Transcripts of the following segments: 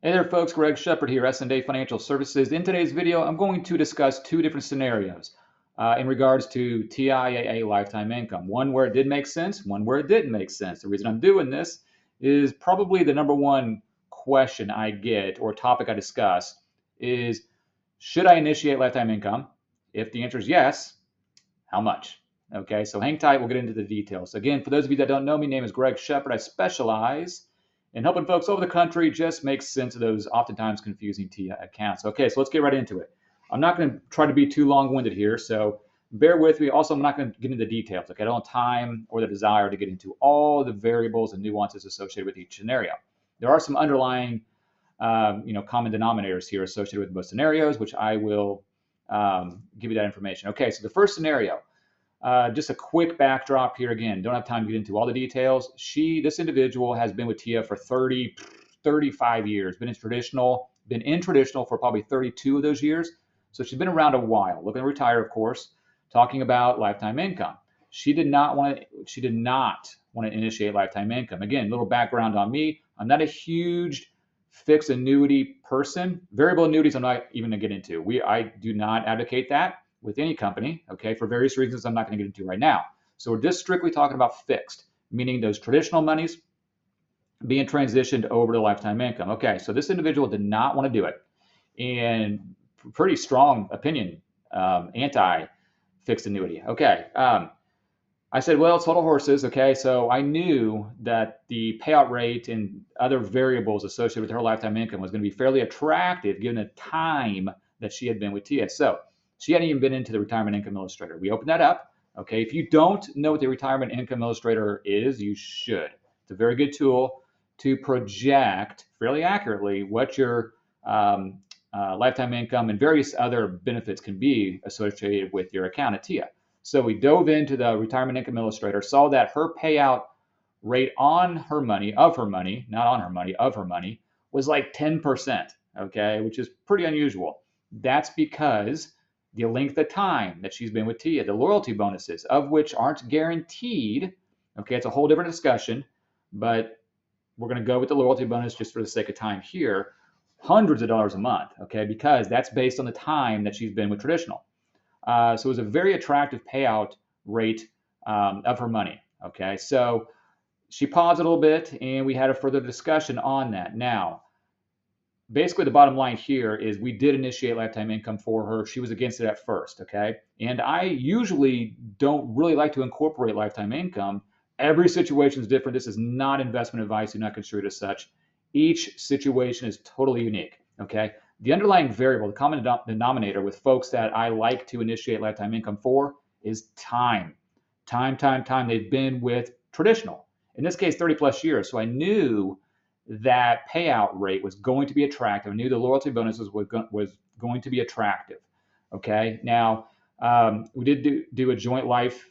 Hey there folks, Greg Shepard here, S&A Financial Services. In today's video, I'm going to discuss two different scenarios in regards to TIAA lifetime income. One where it did make sense, one where it didn't make sense. The reason I'm doing this is probably the number one question I get or topic I discuss is, should I initiate lifetime income? If the answer is yes, how much? Okay, so hang tight, we'll get into the details. Again, for those of you that don't know me, name is Greg Shepard. I specialize in helping folks over the country just make sense of those oftentimes confusing TIA accounts. Okay, so let's get right into it. I'm not going to try to be too long-winded here, so bear with me. Also, I'm not going to get into the details. Okay, I don't have time or the desire to get into all the variables and nuances associated with each scenario. There are some underlying, common denominators here associated with both scenarios, which I will give you that information. Okay, so the first scenario, just a quick backdrop here. Again, don't have time to get into all the details. This individual has been with TIA for 35 years, been in traditional for probably 32 of those years. So she's been around a while, looking to retire, of course, talking about lifetime income. She did not want to initiate lifetime income. Again, little background on me. I'm not a huge fixed annuity person. Variable annuities, I'm not even going to get into. I do not advocate that with any company, okay, for various reasons I'm not going to get into right now. So we're just strictly talking about fixed, meaning those traditional monies being transitioned over to lifetime income. Okay, so this individual did not want to do it, and pretty strong opinion, anti-fixed annuity. Okay, I said, well, total horses. Okay, so I knew that the payout rate and other variables associated with her lifetime income was going to be fairly attractive given the time that she had been with TIA. So she hadn't even been into the Retirement Income Illustrator. We opened that up. Okay, if you don't know what the Retirement Income Illustrator is, you should. It's a very good tool to project fairly accurately what your lifetime income and various other benefits can be associated with your account at TIA. So we dove into the Retirement Income Illustrator, saw that her payout rate on her money, of her money, not on her money, of her money, was like 10%, okay, which is pretty unusual. That's because the length of time that she's been with TIA, the loyalty bonuses, of which aren't guaranteed, okay, it's a whole different discussion, but we're going to go with the loyalty bonus just for the sake of time here, hundreds of dollars a month, okay, because that's based on the time that she's been with traditional. So it was a very attractive payout rate of her money. Okay, so she paused a little bit and we had a further discussion on that. Now, basically the bottom line here is we did initiate lifetime income for her. She was against it at first, okay? And I usually don't really like to incorporate lifetime income. Every situation is different. This is not investment advice. Do not construe it as such. Each situation is totally unique, okay? The underlying variable, the common denominator with folks that I like to initiate lifetime income for is time. Time. They've been with traditional. In this case, 30 plus years. So I knew that payout rate was going to be attractive. I knew the loyalty bonuses was going to be attractive. Okay. Now, we did do a joint life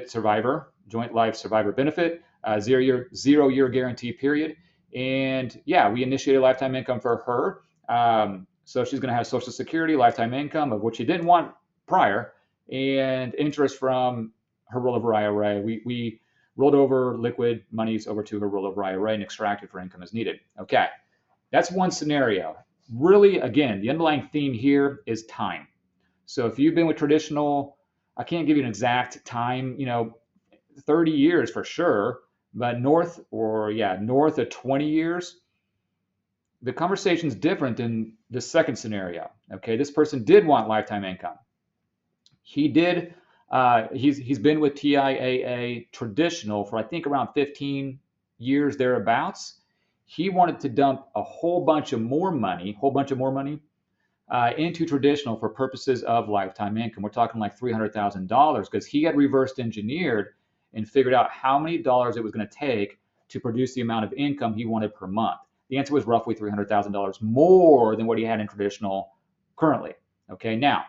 survivor benefit, 0 year guarantee period. And yeah, we initiated lifetime income for her. So she's going to have Social Security, lifetime income, of which she didn't want prior, and interest from her rollover IRA. We rolled over liquid monies over to her rollover IRA and extracted for income as needed. Okay, that's one scenario. Really, again, the underlying theme here is time. So if you've been with traditional, I can't give you an exact time, 30 years for sure, but north of 20 years, the conversation is different than the second scenario. Okay, this person did want lifetime income. He did. He's been with TIAA Traditional for I think around 15 years thereabouts. He wanted to dump a whole bunch of more money into traditional for purposes of lifetime income. We're talking like $300,000 because he had reversed engineered and figured out how many dollars it was going to take to produce the amount of income he wanted per month. The answer was roughly $300,000 more than what he had in traditional currently. Okay, now,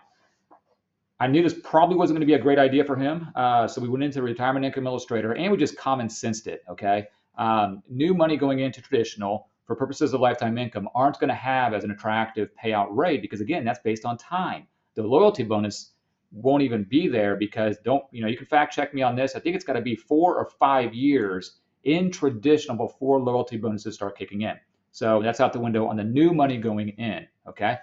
I knew this probably wasn't going to be a great idea for him, so we went into the Retirement Income Illustrator and we just common sensed it, okay? New money going into traditional for purposes of lifetime income aren't going to have as an attractive payout rate because, again, that's based on time. The loyalty bonus won't even be there because you can fact check me on this. I think it's got to be 4 or 5 years in traditional before loyalty bonuses start kicking in. So that's out the window on the new money going in. Okay.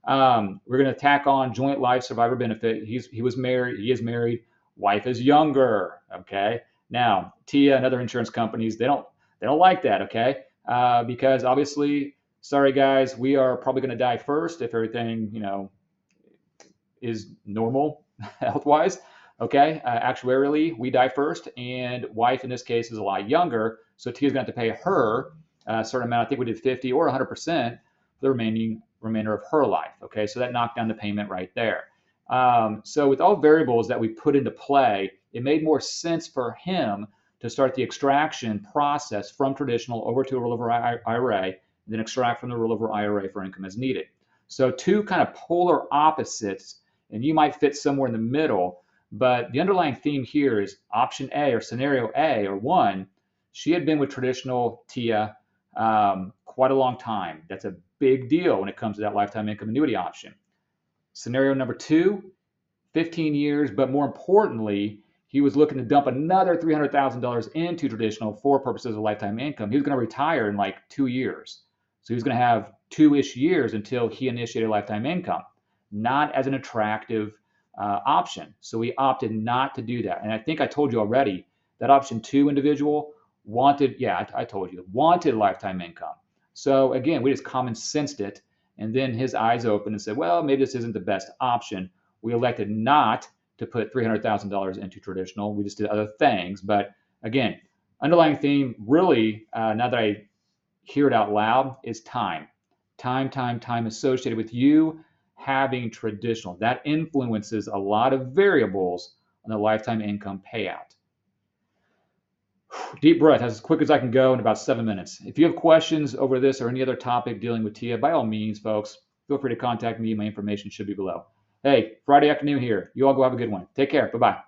We're going to tack on joint life survivor benefit. He was married. He is married. Wife is younger. Okay. Now TIAA and other insurance companies they don't like that. Okay. Because obviously, sorry guys, we are probably going to die first if everything is normal health wise. Okay, actuarially, we die first, and wife in this case is a lot younger, so T is going to have to pay her a certain amount. I think we did 50 or 100% for the remainder of her life. Okay, so that knocked down the payment right there. So with all variables that we put into play, it made more sense for him to start the extraction process from traditional over to a rollover IRA, and then extract from the rollover IRA for income as needed. So two kind of polar opposites, and you might fit somewhere in the middle. But the underlying theme here is option A or scenario A or one. She had been with traditional TIAA quite a long time. That's a big deal when it comes to that lifetime income annuity option. Scenario number two, 15 years, but more importantly, he was looking to dump another $300,000 into traditional for purposes of lifetime income. He was going to retire in like 2 years. So he was going to have 2-ish years until he initiated lifetime income. Not as an attractive option. So we opted not to do that. And I think I told you already that option 2 individual wanted, I told you, wanted lifetime income. So again, we just common sensed it. And then his eyes opened and said, well, maybe this isn't the best option. We elected not to put $300,000 into traditional. We just did other things. But again, underlying theme really, now that I hear it out loud, is time. Time associated with you having traditional. That influences a lot of variables on the lifetime income payout. Deep breath, as quick as I can go in about 7 minutes. If you have questions over this or any other topic dealing with TIAA, by all means, folks, feel free to contact me. My information should be below. Hey, Friday afternoon here. You all go have a good one. Take care. Bye-bye.